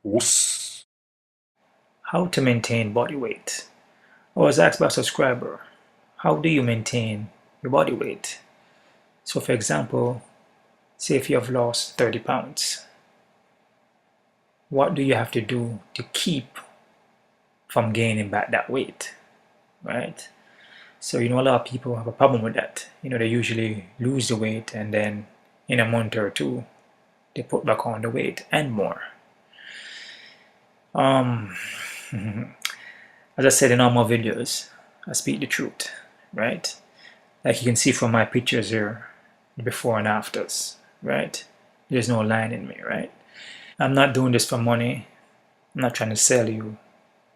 Whoosh. How to maintain body weight? I was asked by a subscriber, how do you maintain your body weight? So for example, say if you have lost 30 pounds, what do you have to do to keep from gaining back that weight, right? So a lot of people have a problem with that. They usually lose the weight and then in a month or two, they put back on the weight and more. Um, as I said in all my videos, I speak the truth, right? Like you can see from my pictures here, before and afters, right? There's no line in me, right? I'm not doing this for money. I'm not trying to sell you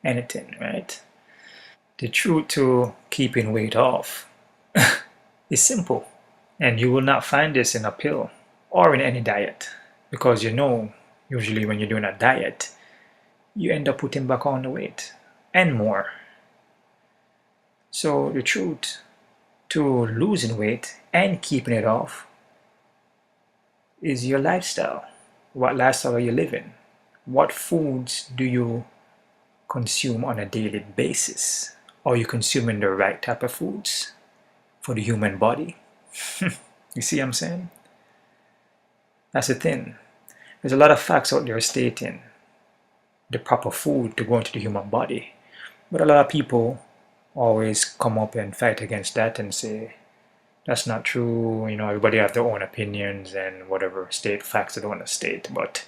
anything, right? The truth to keeping weight off is simple. And you will not find this in a pill or in any diet. Because usually when you're doing a diet, you end up putting back on the weight and more. So the truth to losing weight and keeping it off is your lifestyle. What lifestyle are you living? What foods do you consume on a daily basis? Are you consuming the right type of foods for the human body? You see what I'm saying? That's the thing. There's a lot of facts out there stating the proper food to go into the human body. But a lot of people always come up and fight against that and say, that's not true. Everybody have their own opinions and whatever state facts they want to state. But,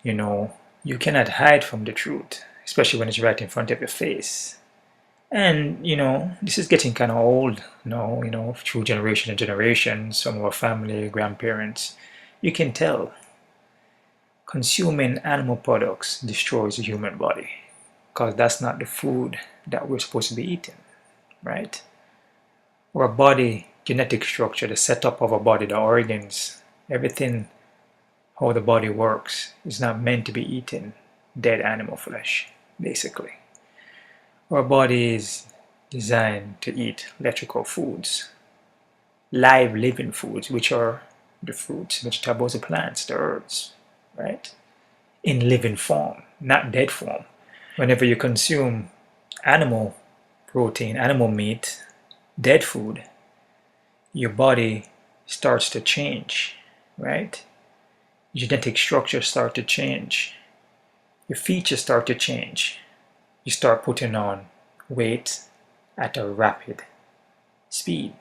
you cannot hide from the truth, especially when it's right in front of your face. And, this is getting kind of old now, through generation and generation. Some of our family, grandparents, you can tell consuming animal products destroys the human body because that's not the food that we're supposed to be eating, right? Our body, genetic structure, the setup of our body, the organs, everything, how the body works, is not meant to be eating dead animal flesh, basically. Our body is designed to eat electrical foods, live living foods, which are the fruits, vegetables, the plants, the herbs, right? In living form, not dead form. Whenever you consume animal protein, animal meat, dead food, your body starts to change, right? Your genetic structure starts to change. Your features start to change. You start putting on weight at a rapid speed,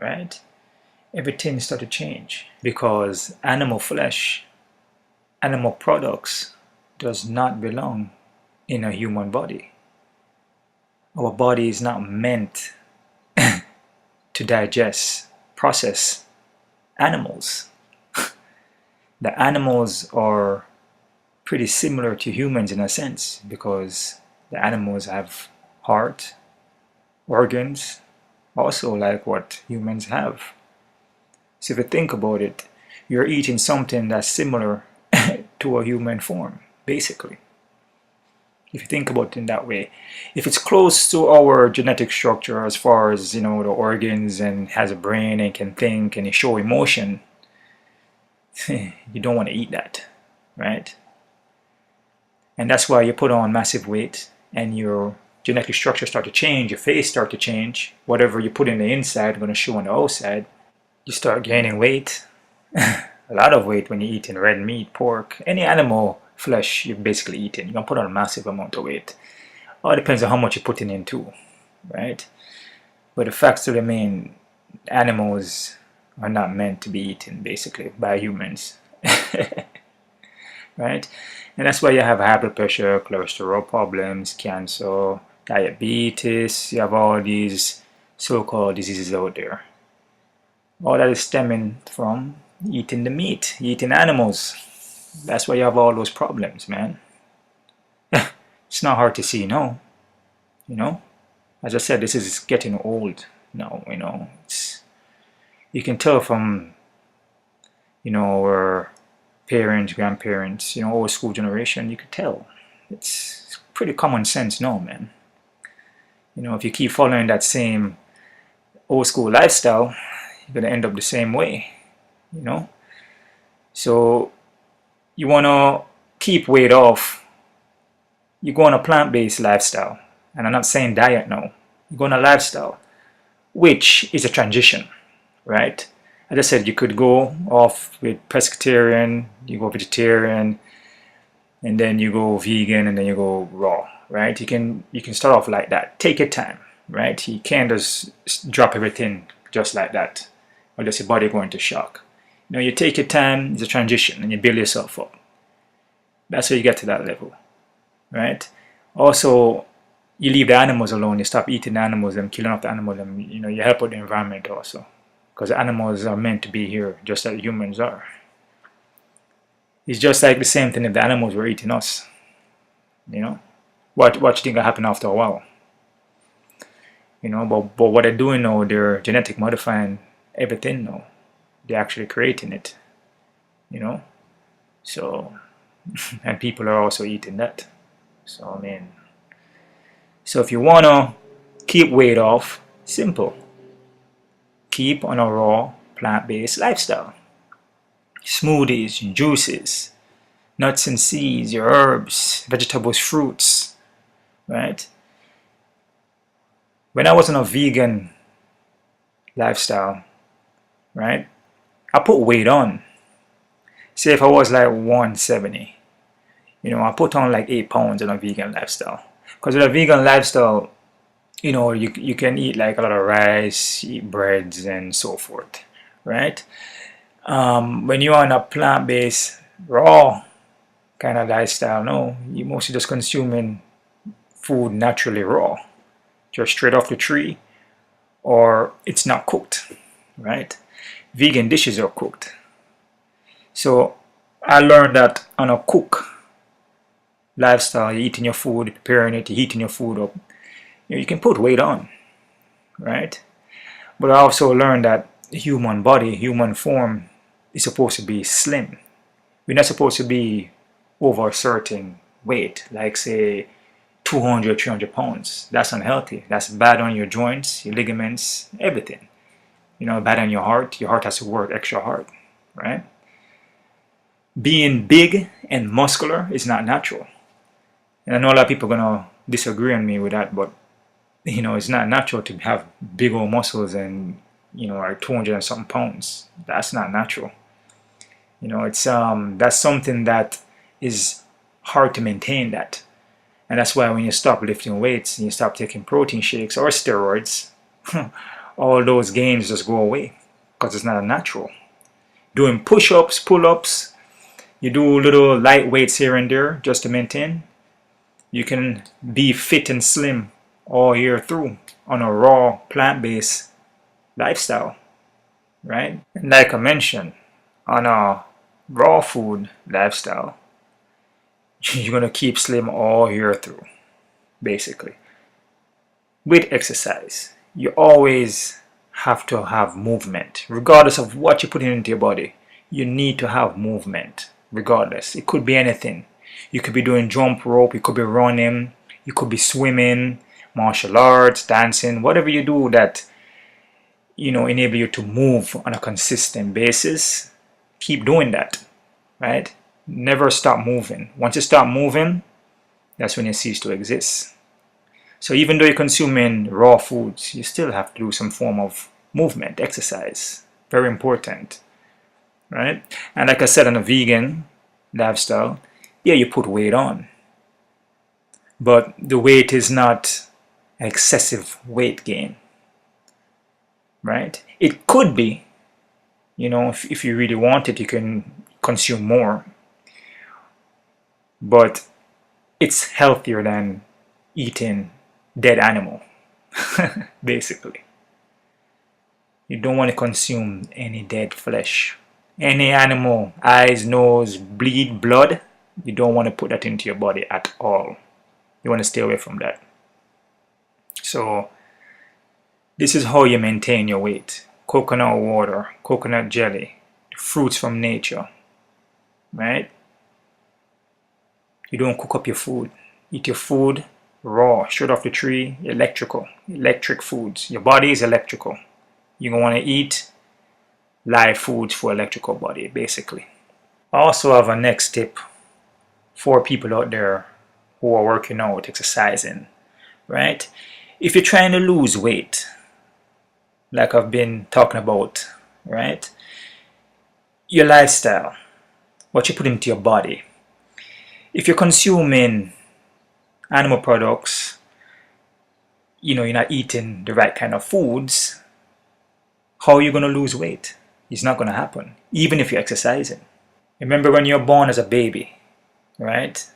right? Everything starts to change because animal flesh, animal products does not belong in a human body. Our body is not meant to digest, process animals. The animals are pretty similar to humans in a sense because the animals have heart, organs, also like what humans have. So if you think about it, you're eating something that's similar to a human form, basically. If you think about it in that way, if it's close to our genetic structure as far as the organs and has a brain and can think and show emotion, you don't want to eat that, right? And that's why you put on massive weight and your genetic structure start to change, your face start to change, whatever you put in the inside going to show on the outside. You start gaining weight, a lot of weight when you're eating red meat, pork, any animal flesh you're basically eating. You're going to put on a massive amount of weight. All depends on how much you're putting in too, right? But the fact still remain, animals are not meant to be eaten basically by humans, right? And that's why you have high blood pressure, cholesterol problems, cancer, diabetes. You have all these so-called diseases out there. All that is stemming from eating the meat, eating animals. That's why you have all those problems, man. It's not hard to see, no. As I said, this is getting old now. You can tell from our parents, grandparents, old school generation. You could tell. It's pretty common sense, no, man. If you keep following that same old school lifestyle, you're gonna end up the same way. So you wanna keep weight off, you go on a plant-based lifestyle. And I'm not saying diet now. You go on a lifestyle, which is a transition, right? As I said, you could go off with pescatarian, you go vegetarian, and then you go vegan, and then you go raw, right? You can start off like that. Take your time, right? You can't just drop everything just like that, or just your body go into shock. You know, you take your time, it's a transition, and you build yourself up. That's how you get to that level, right? Also, you leave the animals alone. You stop eating the animals and killing off the animals, and you know, you help out the environment also, because the animals are meant to be here just like humans are. It's just like the same thing if the animals were eating us. You know, what you think will happen after a while? You know, but what they're doing now, they're genetic modifying everything now. They're actually creating it. You know, so and people are also eating that. So I mean, so if you wanna keep weight off, simple. Keep on a raw plant-based lifestyle. Smoothies, juices, nuts and seeds, your herbs, vegetables, fruits, right? When I was on a vegan lifestyle, right, I put weight on. Say if I was like 170, you know, I put on like 8 pounds on a vegan lifestyle. Because with a vegan lifestyle, you know, you can eat like a lot of rice, eat breads and so forth, right? When you're on a plant-based, raw kind of lifestyle, no, you're mostly just consuming food naturally raw, just straight off the tree, or it's not cooked, right? Vegan dishes are cooked. So I learned that on a cook lifestyle, you're eating your food, preparing it, you're heating your food up, you can put weight on, right? But I also learned that the human body, human form is supposed to be slim. We're not supposed to be over a certain weight, like say 200, 300 pounds. That's unhealthy. That's bad on your joints, your ligaments, everything. You know, bad on your heart. Your heart has to work extra hard, right? Being big and muscular is not natural. And I know a lot of people are gonna disagree on me with that, but you know, it's not natural to have big old muscles and, you know, like 200 and something pounds. That's not natural. You know, it's that's something that is hard to maintain that. And that's why when you stop lifting weights and you stop taking protein shakes or steroids, all those gains just go away because it's not natural. Doing push-ups, pull-ups, you do little light weights here and there just to maintain. You can be fit and slim all year through on a raw plant-based lifestyle, right? And like I mentioned, on a raw food lifestyle, you're gonna keep slim all year through, basically. With exercise, you always have to have movement, regardless of what you put into your body. You need to have movement, regardless. It could be anything. You could be doing jump rope, you could be running, you could be swimming, martial arts, dancing, whatever you do that, you know, enable you to move on a consistent basis. Keep doing that, right? Never stop moving. Once you stop moving, that's when you cease to exist. So even though you're consuming raw foods, you still have to do some form of movement, exercise. Very important, right? And like I said, on a vegan lifestyle, yeah, you put weight on, but the weight is not excessive weight gain, right? It could be, you know, if you really want it, you can consume more, but it's healthier than eating dead animal, basically. You don't want to consume any dead flesh. Any animal, eyes, nose, bleed, blood, you don't want to put that into your body at all. You want to stay away from that. So this is how you maintain your weight. Coconut water, coconut jelly, fruits from nature, right? You don't cook up your food. Eat your food raw, straight off the tree, electric foods. Your body is electrical. You're going to want to eat live foods for electrical body, basically. I also have a next tip for people out there who are working out, exercising, right? If you're trying to lose weight, like I've been talking about, right? Your lifestyle, what you put into your body. If you're consuming animal products, you're not eating the right kind of foods, how are you going to lose weight? It's not going to happen, even if you're exercising. Remember when you're born as a baby, right?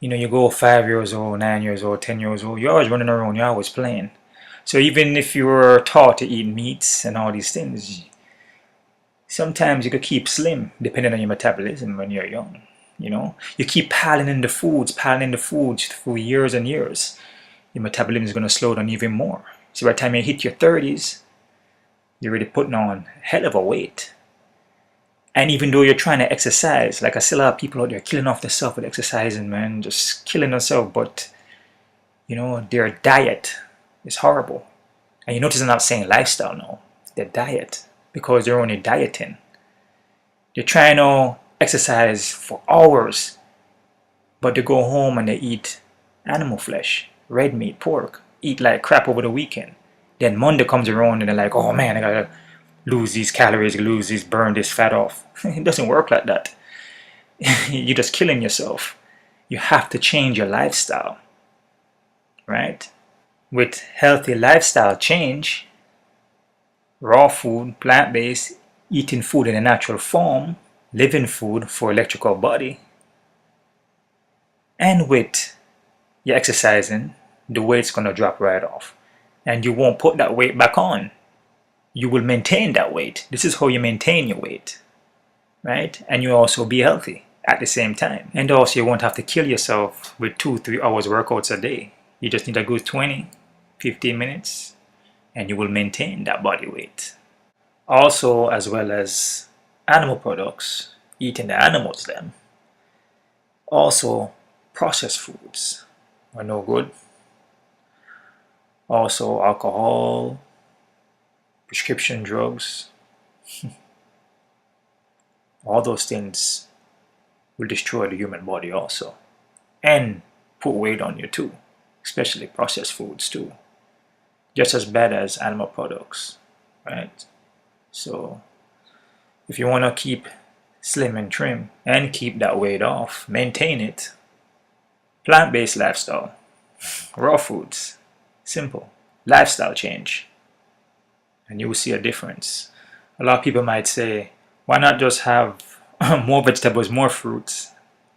You go 5 years old, 9 years old, 10 years old, you're always running around, you're always playing. So even if you were taught to eat meats and all these things, sometimes you could keep slim depending on your metabolism when you're young. You keep piling in the foods for years and years. Your metabolism is going to slow down even more. So by the time you hit your 30s, you're already putting on a hell of a weight. And even though you're trying to exercise, like I still have people out there killing off themselves with exercising, man, just killing themselves, but their diet is horrible. And you notice I'm not saying lifestyle now, their diet, because they're only dieting. They're trying to exercise for hours, but they go home and they eat animal flesh, red meat, pork, eat like crap over the weekend. Then Monday comes around and they're like, oh man, I gotta lose these calories, burn this fat off. It doesn't work like that. You're just killing yourself. You have to change your lifestyle, right? With healthy lifestyle change, raw food, plant-based, eating food in a natural form, living food for electrical body, and with your exercising, the weight's gonna drop right off. And you won't put that weight back on. You will maintain that weight. This is how you maintain your weight, right? And you also be healthy at the same time. And also you won't have to kill yourself with 2-3 hours workouts a day. You just need a good 20-15 minutes and you will maintain that body weight. Also, as well as animal products, eating the animals then. Also, processed foods are no good. Also, alcohol, prescription drugs, all those things will destroy the human body also and put weight on you too, especially processed foods too, just as bad as animal products, right? So if you want to keep slim and trim and keep that weight off, maintain it, plant-based lifestyle, raw foods, simple lifestyle change, and you will see a difference. A lot of people might say, why not just have more vegetables, more fruits,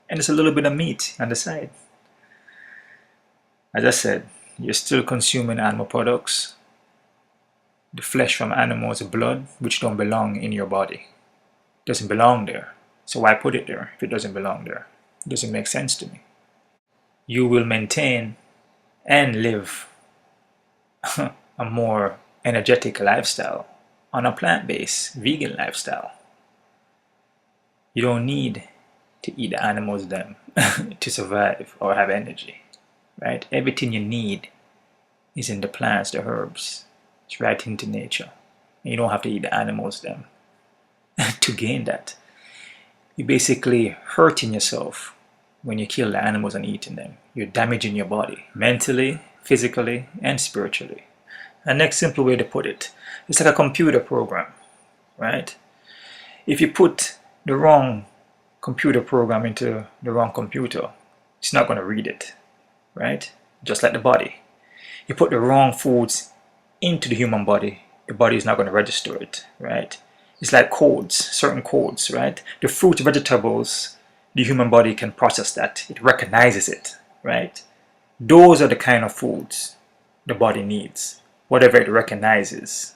and just a little bit of meat on the side? As I said, you're still consuming animal products, the flesh from animals, blood, which don't belong in your body. Doesn't belong there. So why put it there if it doesn't belong there? It doesn't make sense to me. You will maintain and live a more energetic lifestyle on a plant-based vegan lifestyle. You don't need to eat the animals them to survive or have energy, right? Everything you need is in the plants, the herbs. It's right into nature. And you don't have to eat the animals them to gain that. You're basically hurting yourself when you kill the animals and eating them. You're damaging your body mentally, physically, and spiritually. The next simple way to put it, it's like a computer program, right? If you put the wrong computer program into the wrong computer, it's not going to read it, right? Just like the body. You put the wrong foods into the human body, the body is not going to register it, right? It's like codes, certain codes, right? The fruit, vegetables, the human body can process that. It recognizes it, right? Those are the kind of foods the body needs, whatever it recognizes,